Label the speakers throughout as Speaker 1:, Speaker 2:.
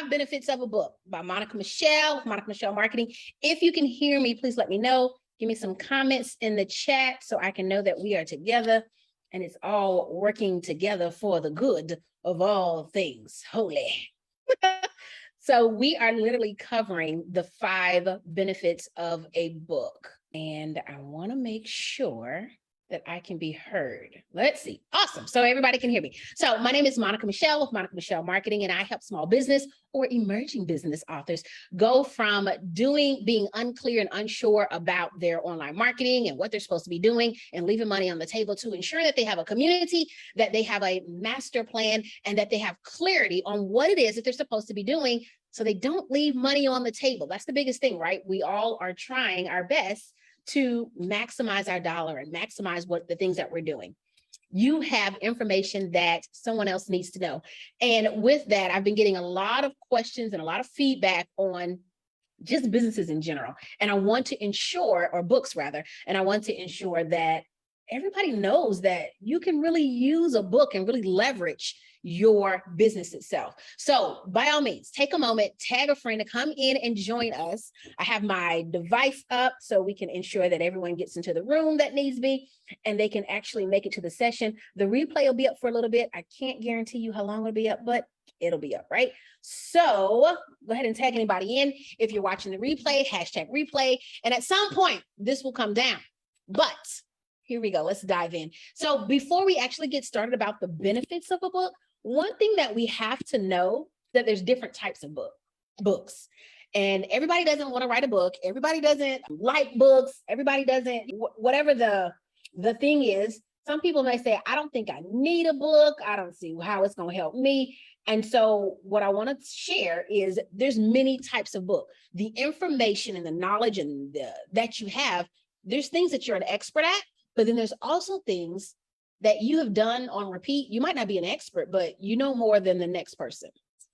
Speaker 1: Five Benefits of a Book by Monica Michelle, Monica Michelle Marketing. If you can hear me, please let me know. Give me some comments in the chat so I can know that we are together and it's all working together for the good of all things holy. So we are literally covering the 5 benefits of a book. And I want to make sure that I can be heard. Let's see. Awesome. So everybody can hear me. So my name is Monica Michelle with Monica Michelle Marketing, and I help small business or emerging business authors go from being unclear and unsure about their online marketing and what they're supposed to be doing and leaving money on the table to ensure that they have a community, that they have a master plan, and that they have clarity on what it is that they're supposed to be doing so they don't leave money on the table. That's the biggest thing, right? We all are trying our best to maximize our dollar and maximize what the things that we're doing. You have information that someone else needs to know. And with that, I've been getting a lot of questions and a lot of feedback on just businesses in general. And I want to ensure, or books rather, and I want to ensure that everybody knows that you can really use a book and really leverage your business itself. So by all means, take a moment, tag a friend to come in and join us. I have my device up so we can ensure that everyone gets into the room that needs to be, and they can actually make it to the session. The replay will be up for a little bit. I can't guarantee you how long it'll be up, but it'll be up, right? So go ahead and tag anybody in. If you're watching the replay, hashtag replay. And at some point, this will come down. But here we go. Let's dive in. So before we actually get started about the benefits of a book, one thing that we have to know that there's different types of books. And everybody doesn't want to write a book. Everybody doesn't like books. Everybody doesn't, whatever the thing is. Some people may say, I don't think I need a book. I don't see how it's going to help me. And so what I want to share is there's many types of book. The information and the knowledge and that you have, there's things that you're an expert at, but then there's also things that you have done on repeat. You might not be an expert, but you know more than the next person.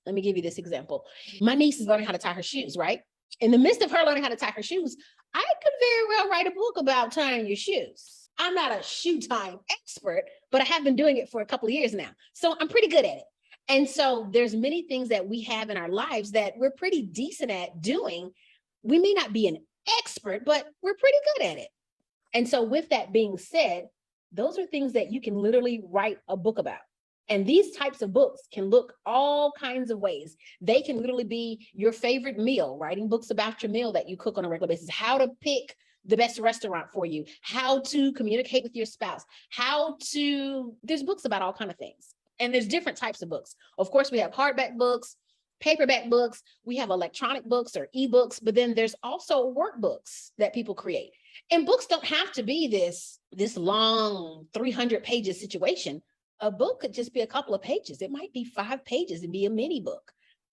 Speaker 1: Let me give you this example. My niece is learning how to tie her shoes, right? In the midst of her learning how to tie her shoes, I could very well write a book about tying your shoes. I'm not a shoe tying expert, but I have been doing it for a couple of years now. So I'm pretty good at it. And so there's many things that we have in our lives that we're pretty decent at doing. We may not be an expert, but we're pretty good at it. And so with that being said, those are things that you can literally write a book about. And these types of books can look all kinds of ways. They can literally be your favorite meal, writing books about your meal that you cook on a regular basis, how to pick the best restaurant for you, how to communicate with your spouse, there's books about all kinds of things. And there's different types of books. Of course, we have hardback books, paperback books, we have electronic books or ebooks, but then there's also workbooks that people create. And books don't have to be this long 300 pages situation. A book could just be a couple of pages. It might be 5 pages and be a mini book,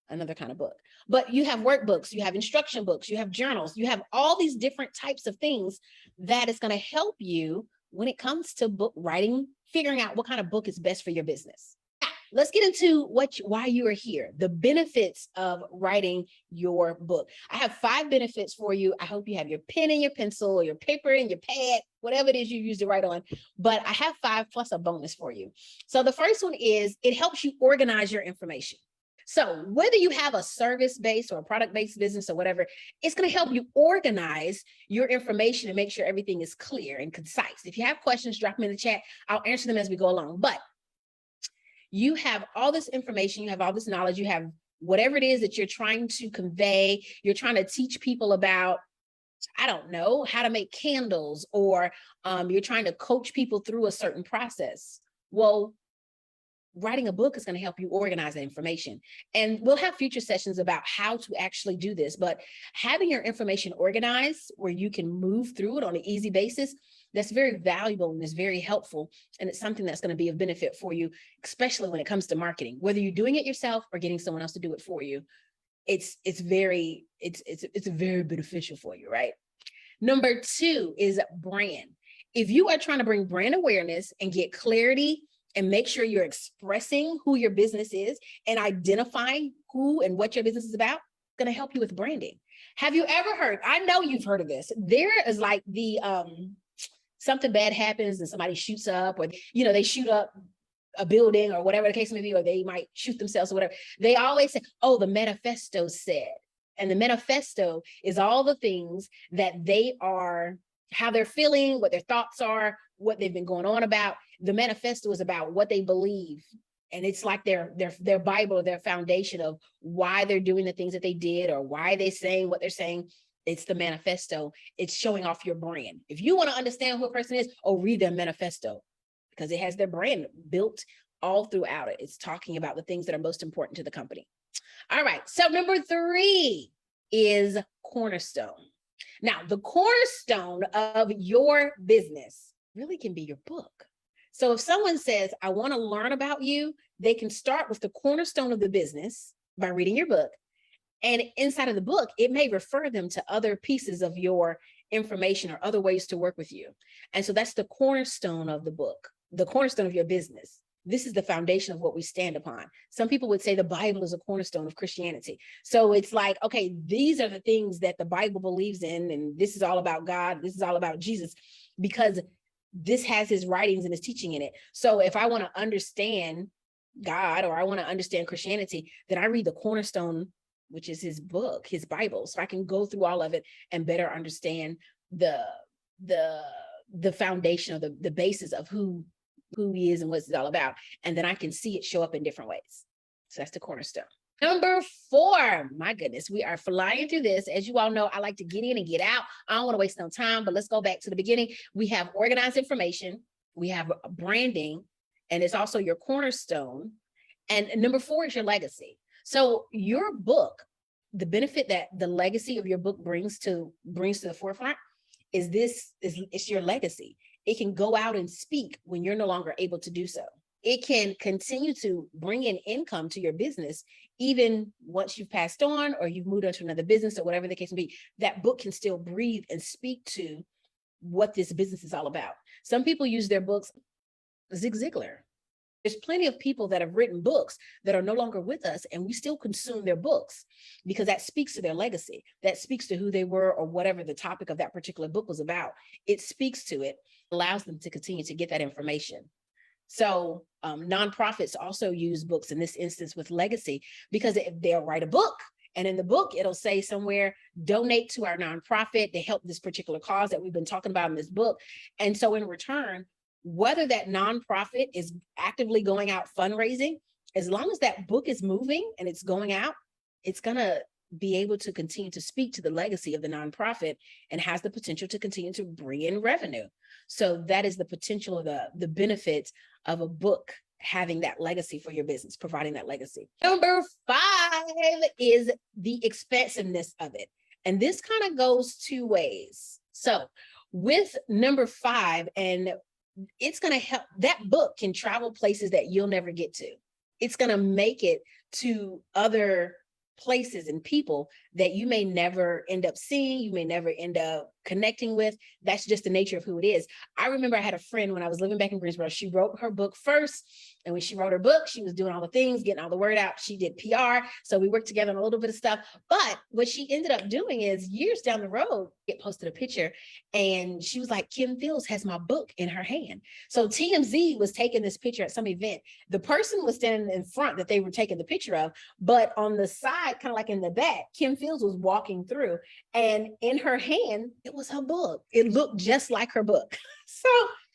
Speaker 1: another kind of book. But you have workbooks, you have instruction books, you have journals, you have all these different types of things that is going to help you when it comes to book writing, figuring out what kind of book is best for your business. Let's get into why you are here, the benefits of writing your book. I have 5 benefits for you. I hope you have your pen and your pencil or your paper and your pad, whatever it is you use to write on. But I have 5 plus a bonus for you. So the first one is it helps you organize your information. So whether you have a service-based or a product-based business or whatever, it's going to help you organize your information and make sure everything is clear and concise. If you have questions, drop them in the chat. I'll answer them as we go along. But you have all this information, you have all this knowledge, you have whatever it is that you're trying to convey, you're trying to teach people about, I don't know, how to make candles, or you're trying to coach people through a certain process. Well, writing a book is going to help you organize that information. And we'll have future sessions about how to actually do this, but having your information organized where you can move through it on an easy basis, that's very valuable and is very helpful. And it's something that's going to be of benefit for you, especially when it comes to marketing, whether you're doing it yourself or getting someone else to do it for you. It's very beneficial for you, right? Number 2 is brand. If you are trying to bring brand awareness and get clarity and make sure you're expressing who your business is and identifying who and what your business is about, it's going to help you with branding. Have you ever heard, I know you've heard of this, there is like the, something bad happens and somebody shoots up, or, they shoot up a building or whatever the case may be, or they might shoot themselves or whatever, they always say, oh, the manifesto said. And the manifesto is all the things that they are, how they're feeling, what their thoughts are, what they've been going on about. The manifesto is about what they believe. And it's like their Bible or their foundation of why they're doing the things that they did or why they're saying what they're saying. It's the manifesto. It's showing off your brand. If you want to understand who a person is, read their manifesto, because it has their brand built all throughout it. It's talking about the things that are most important to the company. All right. So number 3 is cornerstone. Now, the cornerstone of your business really can be your book. So if someone says, I want to learn about you, they can start with the cornerstone of the business by reading your book. And inside of the book, it may refer them to other pieces of your information or other ways to work with you. And so that's the cornerstone of the book, the cornerstone of your business. This is the foundation of what we stand upon. Some people would say the Bible is a cornerstone of Christianity. So it's like, okay, these are the things that the Bible believes in, and this is all about God. This is all about Jesus, because this has his writings and his teaching in it. So if I want to understand God or I want to understand Christianity, then I read the cornerstone, which is his book, his Bible. So I can go through all of it and better understand the foundation or the basis of who he is and what it's all about. And then I can see it show up in different ways. So that's the cornerstone. Number 4, my goodness, we are flying through this. As you all know, I like to get in and get out. I don't want to waste no time, but let's go back to the beginning. We have organized information. We have branding, and it's also your cornerstone. And number 4 is your legacy. So your book, the benefit that the legacy of your book brings to the forefront is it's your legacy. It can go out and speak when you're no longer able to do so. It can continue to bring in income to your business, even once you've passed on or you've moved on to another business or whatever the case may be. That book can still breathe and speak to what this business is all about. Some people use their books. Zig Ziglar. There's plenty of people that have written books that are no longer with us, and we still consume their books because that speaks to their legacy. That speaks to who they were or whatever the topic of that particular book was about. It speaks to it, allows them to continue to get that information. So nonprofits also use books in this instance with legacy, because they'll write a book, and in the book, it'll say somewhere, donate to our nonprofit to help this particular cause that we've been talking about in this book. And so in return, whether that nonprofit is actively going out fundraising, as long as that book is moving and it's going out, it's going to be able to continue to speak to the legacy of the nonprofit and has the potential to continue to bring in revenue. So that is the potential of the benefits of a book having that legacy for your business, providing that legacy. Number 5 is the expansiveness of it. And this kind of goes 2 ways. So with number 5, and it's going to help, that book can travel places that you'll never get to. It's going to make it to other places and people that you may never end up seeing, you may never end up connecting with. That's just the nature of who it is. I remember I had a friend when I was living back in Greensboro. She wrote her book first. And when she wrote her book, she was doing all the things, getting all the word out. She did PR. So we worked together on a little bit of stuff. But what she ended up doing is years down the road, it posted a picture and she was like, Kim Fields has my book in her hand. So TMZ was taking this picture at some event. The person was standing in front that they were taking the picture of, but on the side, kind of like in the back, Kim Fields was walking through, and in her hand, it was her book. It looked just like her book. So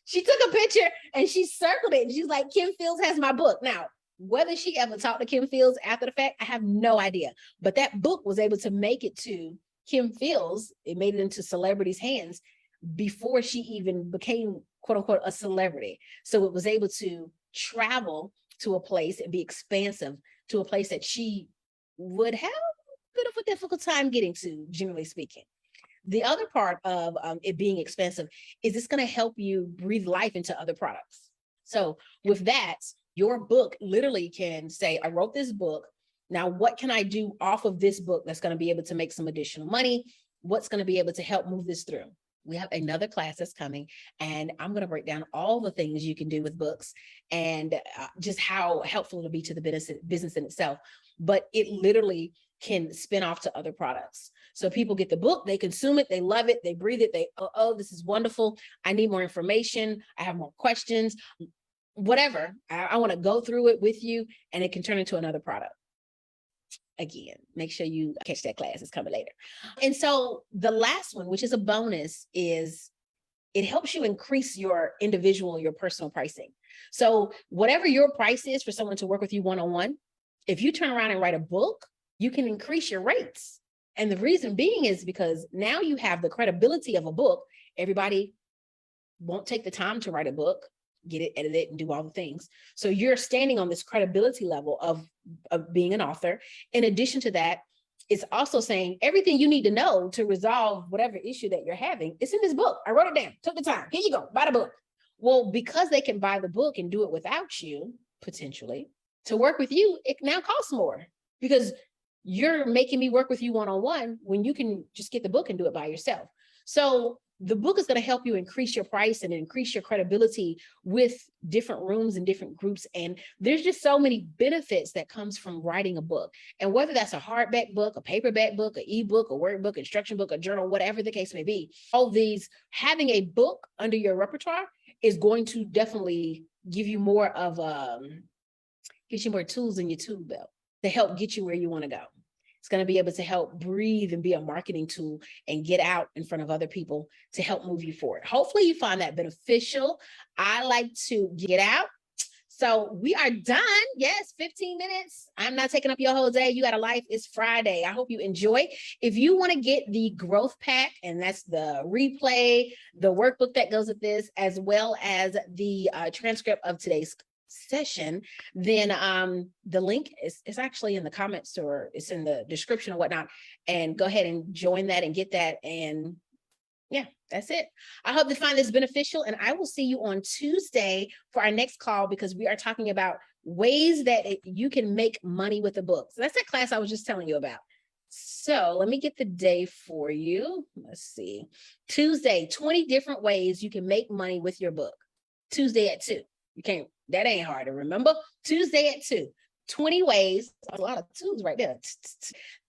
Speaker 1: she took a picture and she circled it. And she's like, Kim Fields has my book. Now, whether she ever talked to Kim Fields after the fact, I have no idea. But that book was able to make it to Kim Fields. It made it into celebrities' hands before she even became, quote unquote, a celebrity. So it was able to travel to a place and be expansive to a place that she would have a bit of a difficult time getting to, generally speaking. The other part of it being expensive is it's going to help you breathe life into other products. So with that, your book literally can say, I wrote this book. Now, what can I do off of this book that's going to be able to make some additional money? What's going to be able to help move this through? We have another class that's coming, and I'm going to break down all the things you can do with books and just how helpful it'll be to the business in itself. But it literally can spin off to other products. So people get the book, they consume it, they love it, they breathe it, they, oh, this is wonderful. I need more information. I have more questions. whatever. I want to go through it with you, and it can turn into another product. Again, make sure you catch that class. It's coming later. And so the last one, which is a bonus, is it helps you increase your individual, your personal pricing. So whatever your price is for someone to work with you one-on-one, if you turn around and write a book, you can increase your rates. And the reason being is because now you have the credibility of a book. Everybody won't take the time to write a book, get it edited, and do all the things. So you're standing on this credibility level of being an author. In addition to that, it's also saying everything you need to know to resolve whatever issue that you're having. It's in this book. I wrote it down, took the time. Here you go, buy the book. Well, because they can buy the book and do it without you, potentially, to work with you, it now costs more because you're making me work with you one-on-one when you can just get the book and do it by yourself. So the book is going to help you increase your price and increase your credibility with different rooms and different groups. And there's just so many benefits that comes from writing a book. And whether that's a hardback book, a paperback book, an ebook, a workbook, instruction book, a journal, whatever the case may be, all these, having a book under your repertoire is going to definitely give you more of gives you more tools in your tool belt to help get you where you want to go. It's going to be able to help breathe and be a marketing tool and get out in front of other people to help move you forward. Hopefully you find that beneficial. I like to get out. So we are done. Yes, 15 minutes. I'm not taking up your whole day. You got a life. It's Friday. I hope you enjoy. If you want to get the growth pack, and that's the replay, the workbook that goes with this, as well as the transcript of today's session, then the link is actually in the comments, or it's in the description or whatnot, and go ahead and join that and get that. And yeah, that's it. I hope to find this beneficial, and I will see you on Tuesday for our next call, because we are talking about ways that you can make money with a book. So that's that class I was just telling you about. So let me get the day for you. Let's see. Tuesday, 20 different ways you can make money with your book. Tuesday at 2. You can't, that ain't hard to remember. Tuesday at 2, 20 ways. A lot of twos right there.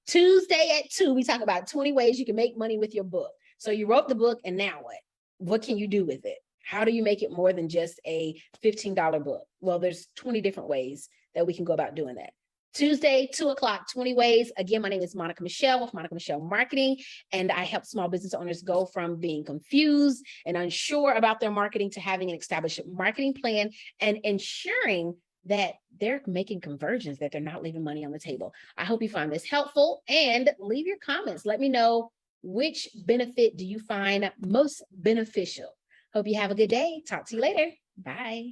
Speaker 1: Tuesday at 2, we talk about 20 ways you can make money with your book. So you wrote the book, and now what? What can you do with it? How do you make it more than just a $15 book? Well, there's 20 different ways that we can go about doing that. Tuesday, 2 o'clock, 20 ways. Again, my name is Monica Michelle with Monica Michelle Marketing, and I help small business owners go from being confused and unsure about their marketing to having an established marketing plan and ensuring that they're making conversions, that they're not leaving money on the table. I hope you find this helpful, and leave your comments. Let me know, which benefit do you find most beneficial? Hope you have a good day. Talk to you later. Bye.